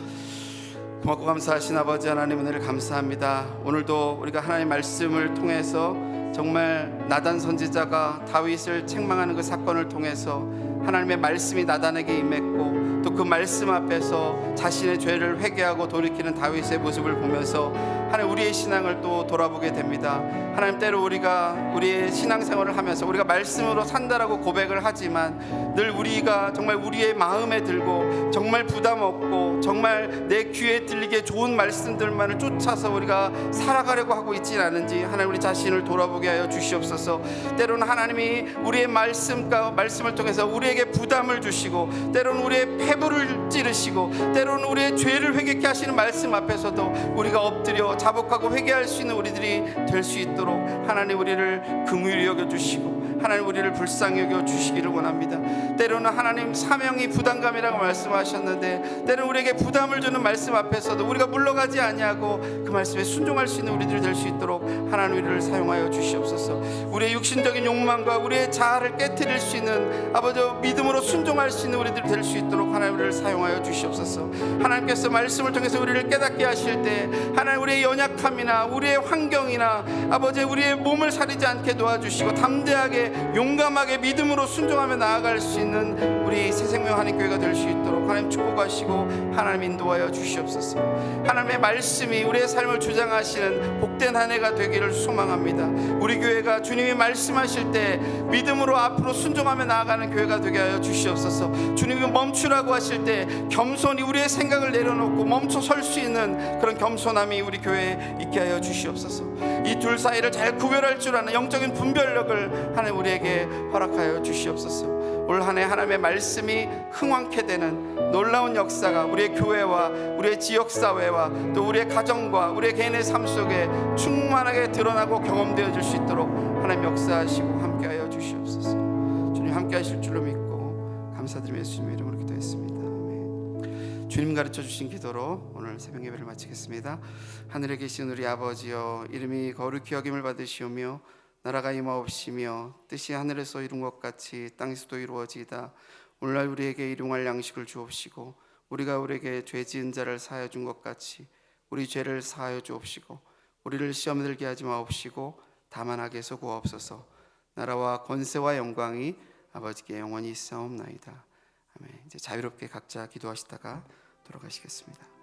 고맙고 감사하신 아버지 하나님, 은혜를 감사합니다. 오늘도 우리가 하나님의 말씀을 통해서 정말 나단 선지자가 다윗을 책망하는 그 사건을 통해서 하나님의 말씀이 나단에게 임했고 또 그 말씀 앞에서 자신의 죄를 회개하고 돌이키는 다윗의 모습을 보면서 하나님, 우리의 신앙을 또 돌아보게 됩니다. 하나님, 때로 우리가 우리의 신앙생활을 하면서 우리가 말씀으로 산다라고 고백을 하지만 늘 우리가 정말 우리의 마음에 들고 정말 부담 없고 정말 내 귀에 들리게 좋은 말씀들만을 쫓아서 우리가 살아가려고 하고 있지는 않은지 하나님, 우리 자신을 돌아보게 하여 주시옵소서. 때로는 하나님이 우리의 말씀을 통해서 우리에게 부담을 주시고 때로는 우리의 폐부를 찌르시고 때로는 우리의 죄를 회개케 하시는 말씀 앞에서도 우리가 엎드려 자복하고 회개할 수 있는 우리들이 될 수 있도록 하나님 우리를 긍휼히 여겨주시고 하나님 우리를 불쌍히 여겨주시기를 원합니다. 때로는 하나님 사명이 부담감이라고 말씀하셨는데 때로는 우리에게 부담을 주는 말씀 앞에서도 우리가 물러가지 아니하고 그 말씀에 순종할 수 있는 우리들이 될 수 있도록 하나님 우리를 사용하여 주시옵소서. 우리의 육신적인 욕망과 우리의 자아를 깨트릴 수 있는 아버지 믿음으로 순종할 수 있는 우리들이 될 수 있도록 하나님 우리를 사용하여 주시옵소서. 하나님께서 말씀을 통해서 우리를 깨닫게 하실 때 하나님 우리의 연약함이나 우리의 환경이나 아버지 우리의 몸을 사리지 않게 도와주시고 담대하게 용감하게 믿음으로 순종하며 나아갈 수 있는 우리 새생명 한인교회가 될 수 있도록 하나님 축복하시고 하나님 인도하여 주시옵소서. 하나님의 말씀이 우리의 삶을 주장하시는 복된 한 해가 되기를 소망합니다. 우리 교회가 주님이 말씀하실 때 믿음으로 앞으로 순종하며 나아가는 교회가 되게 하여 주시옵소서. 주님이 멈추라고 하실 때 겸손히 우리의 생각을 내려놓고 멈춰 설 수 있는 그런 겸손함이 우리 교회에 있게 하여 주시옵소서. 이 둘 사이를 잘 구별할 줄 아는 영적인 분별력을 하나님 우리에게 허락하여 주시옵소서. 올 한 해 하나님의 말씀이 흥왕케 되는 놀라운 역사가 우리의 교회와 우리의 지역사회와 또 우리의 가정과 우리의 개인의 삶 속에 충만하게 드러나고 경험되어질 수 있도록 하나님 역사하시고 함께하여 주시옵소서. 주님 함께하실 줄로 믿고 감사드리며 예수님의 이름으로 기도했습니다. 아멘. 주님 가르쳐 주신 기도로 오늘 새벽 예배를 마치겠습니다. 하늘에 계신 우리 아버지여, 이름이 거룩히 여김을 받으시오며 나라가 임하옵시며 뜻이 하늘에서 이룬 것 같이 땅에서도 이루어지이다. 오늘날 우리에게 일용할 양식을 주옵시고 우리가 우리에게 죄 지은 자를 사하여 준 것 같이 우리 죄를 사하여 주옵시고 우리를 시험에 들게 하지 마옵시고 다만 악에서 구하옵소서. 나라와 권세와 영광이 아버지께 영원히 있사옵나이다. 아멘. 이제 자유롭게 각자 기도하시다가 돌아가시겠습니다.